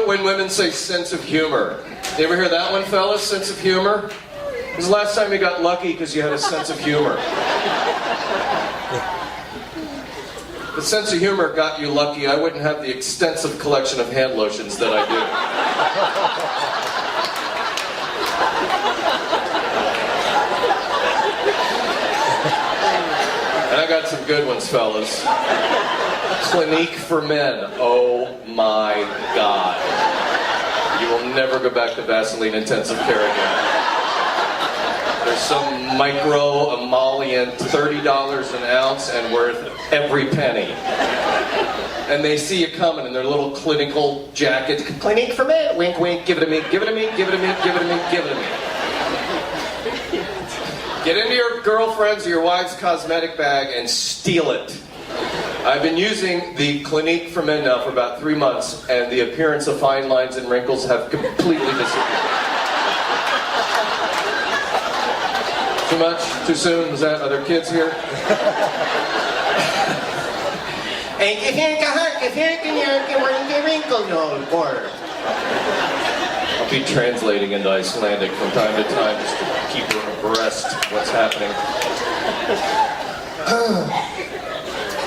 it when women say sense of humor. You ever hear that one, fellas? Sense of humor? When was the last time you got lucky because you had a sense of humor? If the sense of humor got you lucky, I wouldn't have the extensive collection of hand lotions that I do. And I got some good ones, fellas. Clinique for Men. Oh my God. You will never go back to Vaseline intensive care again. There's some micro emollient, $30 an ounce and worth every penny. And they see you coming in their little clinical jackets. Clinique for Men. Wink, wink. Give it to me. Give it to me. Give it to me. Give it to me. Give it to me. Get into your girlfriend's or your wife's cosmetic bag and steal it. I've been using the Clinique for Men now for about 3 months, and the appearance of fine lines and wrinkles have completely disappeared. Too much? Too soon? Was that? Are there kids here? I'll be translating into Icelandic from time to time just to keep her abreast of what's happening.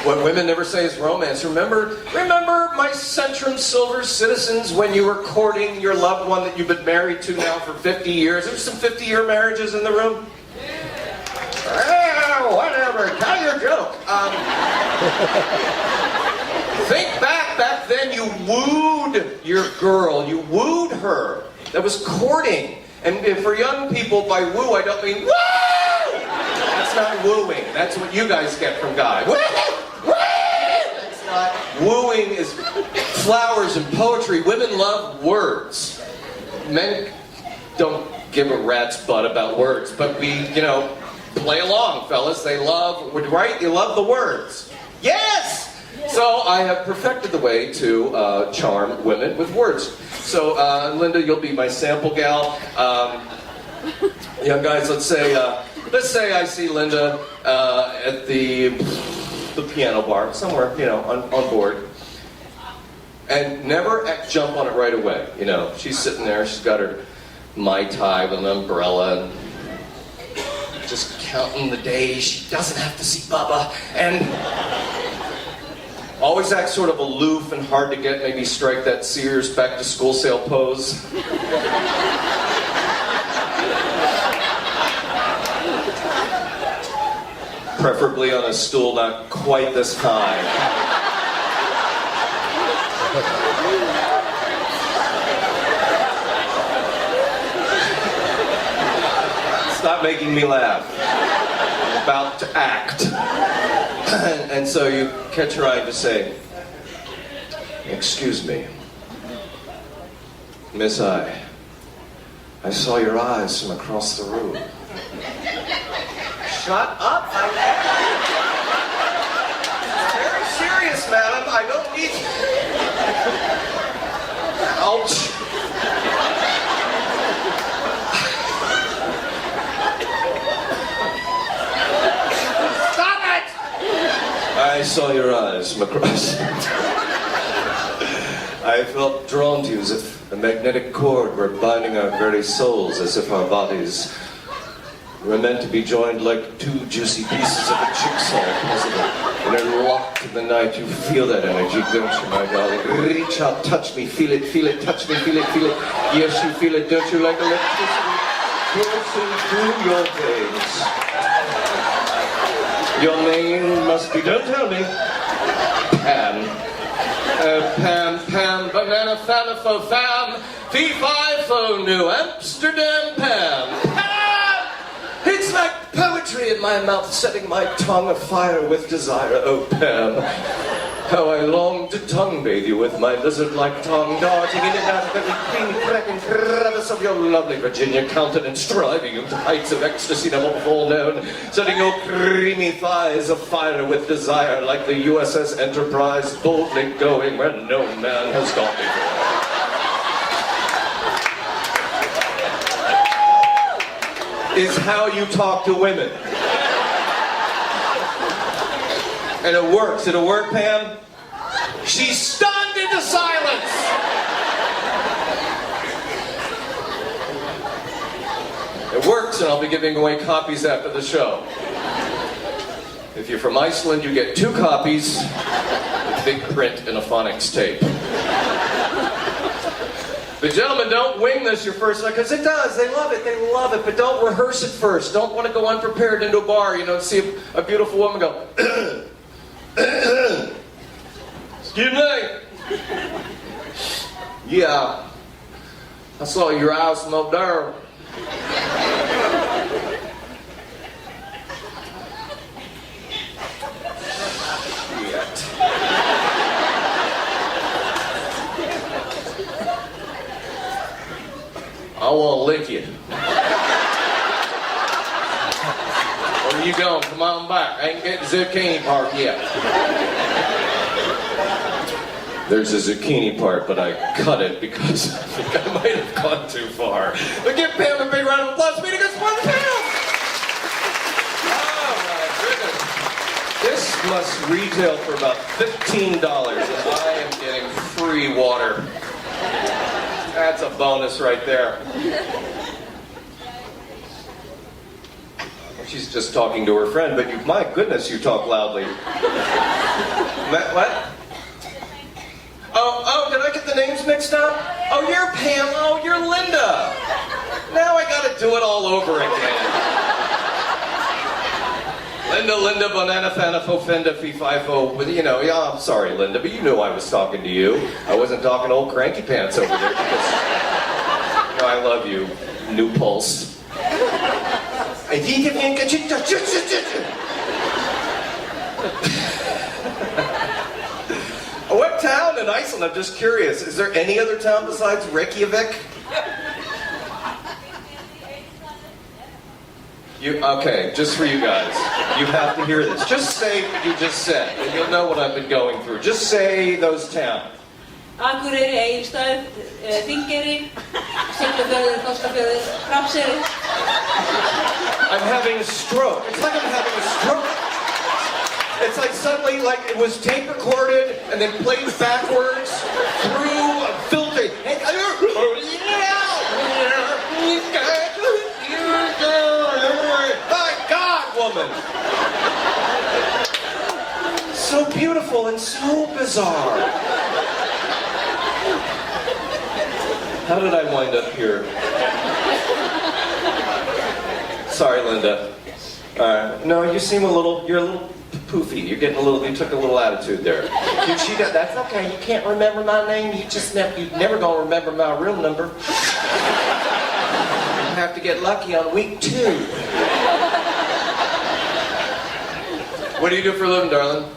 What women never say is romance. Remember my Centrum Silver citizens when you were courting your loved one that you've been married to now for 50 years? There's some 50-year marriages in the room. Whatever, tell your joke. Think back then you wooed your girl, you wooed her. That was courting. And for young people, by woo, I don't mean woo! That's not wooing. That's what you guys get from guys. Woo! Woo! That's not. Wooing is flowers and poetry. Women love words. Men don't give a rat's butt about words, but we, play along, fellas. They love, right? You love the words. Yes! So I have perfected the way to charm women with words. So Linda, you'll be my sample gal. Young guys, let's say I see Linda at the piano bar somewhere, on board, and never jump on it right away. She's sitting there. She's got her Mai Tai with an umbrella, and just counting the days. She doesn't have to see Bubba, and always act sort of aloof and hard to get. Maybe strike that Sears back to school sale pose. Preferably on a stool not quite this high. Stop making me laugh. I'm about to act. And so you catch her eye to say, "Excuse me, Miss I saw your eyes from across the room." Shut up! I'm very serious, madam. I don't need... Ouch! I saw your eyes from across. I felt drawn to you as if a magnetic cord were binding our very souls, as if our bodies were meant to be joined like two juicy pieces of a jigsaw puzzle. And they're locked in the night. You feel that energy, don't you, my darling? Reach out, touch me, feel it, touch me, feel it. Yes, you feel it, don't you, like electricity coursing through your veins. Your name must be, don't tell me, Pam. Pam, banana fanafo fam, fee-fi-fo, New Amsterdam Pam. Pam! It's like poetry in my mouth, setting my tongue afire with desire, oh Pam. How I long to tongue bathe you with my lizard-like tongue, darting in and out of every cream-cracking crevice of your lovely Virginia countenance, driving you to heights of ecstasy never before known, setting your creamy thighs afire with desire like the USS Enterprise, boldly going where no man has gone before. Is how you talk to women. And it works. It'll work, Pam? She's stunned into silence. works, and I'll be giving away copies after the show. If you're from Iceland, you get 2 copies with big print and a phonics tape. But gentlemen, don't wing this your first night, because it does. They love it, but don't rehearse it first. Don't want to go unprepared into a bar, see a beautiful woman go, excuse me. Yeah, I saw your house from up there. I want to lick you. Where are you going? Come on back. I ain't getting the zucchini part yet. There's a zucchini part, but I cut it because I think I might have gone too far. But give Pam a big round of applause. Meeting us for Pam! Oh my goodness. This must retail for about $15, and I am getting free water. That's a bonus right there. She's just talking to her friend, but my goodness, you talk loudly. What? Oh, did I get the names mixed up? Oh, you're Pam. Oh, you're Linda. Now I gotta do it all over again. Linda, banana, fana, fofenda, fee, fifo. Yeah, I'm sorry, Linda, but you knew I was talking to you. I wasn't talking to old cranky pants over there because, I love you, new pulse. What town in Iceland? I'm just curious. Is there any other town besides Reykjavik? Okay, just for you guys. You have to hear this. Just say what you just said, and you'll know what I've been going through. Just say those towns. Akureyri, Egilsstaðir, Þingeyri, Siglufjörður, Þorskafjörður, Hrafnseyri. I'm having a stroke. It's like I'm having a stroke. It's like suddenly, it was tape recorded and then played backwards through a filter. My God, woman! So beautiful and so bizarre. How did I wind up here? Sorry, Linda. No, you seem you're a little poofy. You took a little attitude there. That's okay. You can't remember my name. You're never gonna remember my real number. You have to get lucky on week 2. What do you do for a living, darling?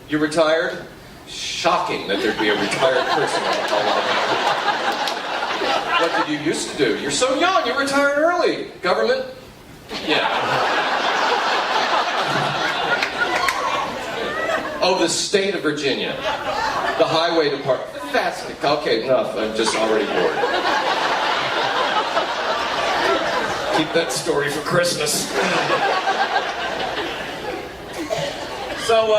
You retired? Shocking that there'd be a retired person on the call. What did you used to do? You're so young. You retired early. Government? Yeah. Oh, the state of Virginia. The highway department. Fascinating. Okay, enough. I'm just already bored. Keep that story for Christmas. So,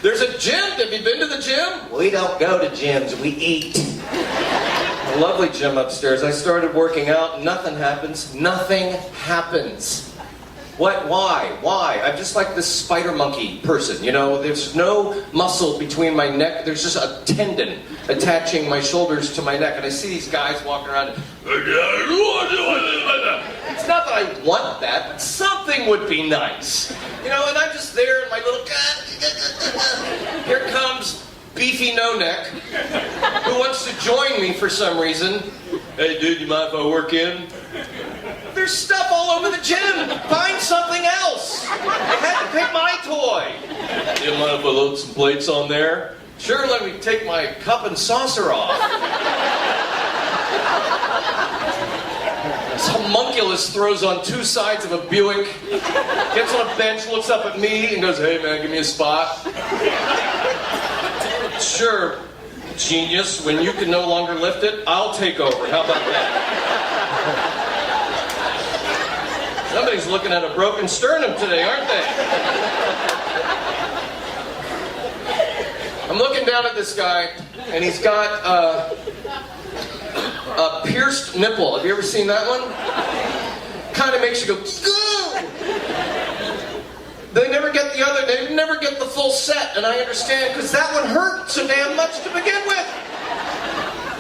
there's a gym. Have you been to the gym? We don't go to gyms. We eat. A lovely gym upstairs. I started working out. Nothing happens. Nothing happens. What? Why? I'm just like this spider monkey person, There's no muscle between my neck. There's just a tendon attaching my shoulders to my neck. And I see these guys walking around. It's not that I want that, but something would be nice. And I'm just there in my little... Here comes beefy no-neck, who wants to join me for some reason. Hey, dude, you mind if I work in? There's stuff all over the gym. Find something else. I had to pick my toy. You mind if I load some plates on there? Sure, let me take my cup and saucer off. This homunculus throws on 2 sides of a Buick, gets on a bench, looks up at me, and goes, hey man, give me a spot. Sure, genius, when you can no longer lift it, I'll take over. How about that? Somebody's looking at a broken sternum today, aren't they? I'm looking down at this guy, and he's got a pierced nipple. Have you ever seen that one? Kind of makes you go, "Ugh." They never get the full set, and I understand, because that one hurt so damn much to begin with.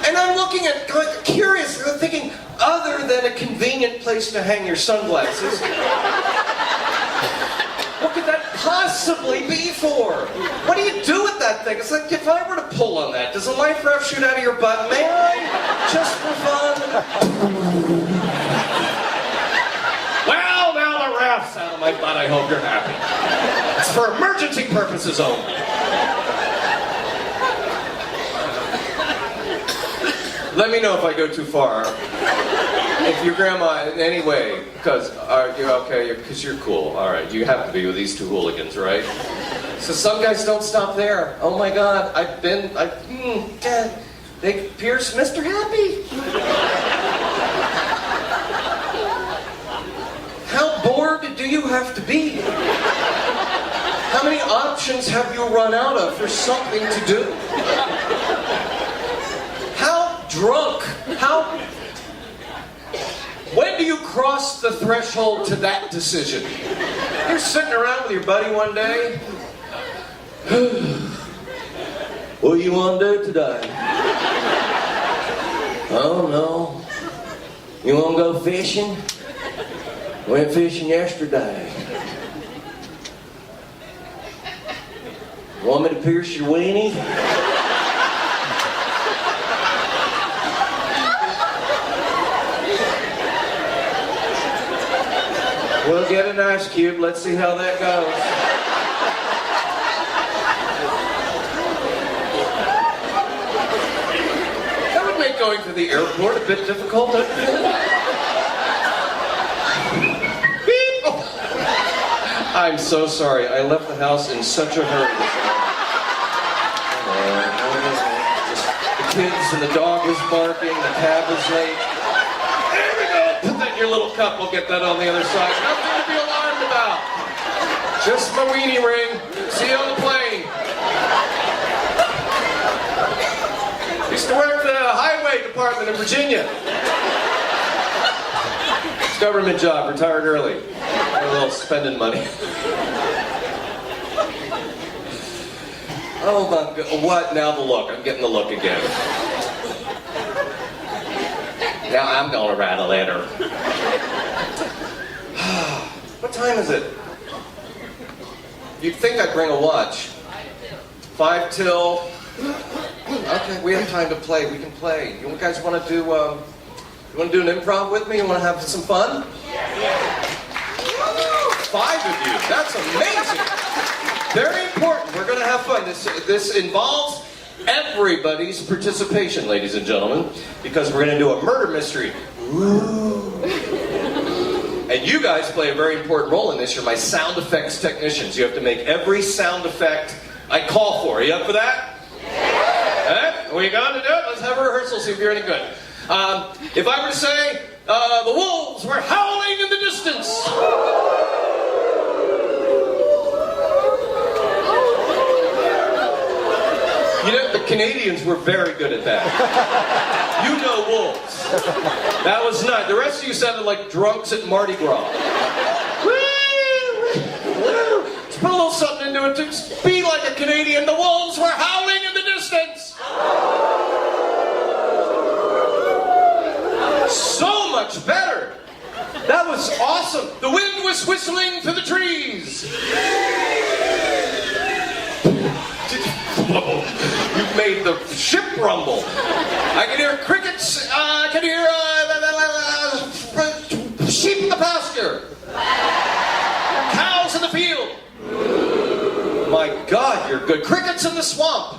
And I'm looking at, curious, thinking, other than a convenient place to hang your sunglasses, what could that possibly be for? What do you do with that thing? It's like, if I were to pull on that, does a life raft shoot out of your butt? May I? Just for fun? Well, now the raft's out of my butt. I hope you're happy. It's for emergency purposes only. Let me know if I go too far. If your grandma, in any way, because you're okay, because you're cool. All right, you have to be with these two hooligans, right? So some guys don't stop there. Oh my God, Dad, they pierced Mr. Happy. How bored do you have to be? How many options have you run out of for something to do? How drunk? When do you cross the threshold to that decision? You're sitting around with your buddy one day. What do you want to do today? I don't know. You want to go fishing? Went fishing yesterday. Want me to pierce your weenie? We'll get an ice cube. Let's see how that goes. That would make going to the airport a bit difficult, don't you think? Beep! Oh. I'm so sorry. I left the house in such a hurry. The kids and the dog was barking. The cab was late. Put that in your little cup, we'll get that on the other side. Nothing to be alarmed about. Just my weenie ring. See you on the plane. Used to work the highway department in Virginia. It's a government job, retired early. A little spending money. Oh my God, what? Now the look. I'm getting the look again. Now I'm gonna write a letter. What time is it? You'd think I'd bring a watch. 5 till. Okay, we have time to play. We can play. You guys want to do? You want to do an improv with me? You want to have some fun? 5 of you. That's amazing. Very important. We're gonna have fun. This involves everybody's participation, ladies and gentlemen, because we're going to do a murder mystery. Ooh. And you guys play a very important role in this. You're my sound effects technicians. You have to make every sound effect I call for. Are you up for that? Yeah. We going to do it? Let's have a rehearsal, see if you're any good. If I were to say, the wolves were howling in the distance. You know, the Canadians were very good at that. You know wolves. That was nice. The rest of you sounded like drunks at Mardi Gras. Let's put a little something into it to be like a Canadian. The wolves were howling in the distance. So much better. That was awesome. The wind was whistling through the trees. You made the ship rumble. I can hear crickets. I can hear sheep in the pasture. Cows in the field. My God, you're good. Crickets in the swamp.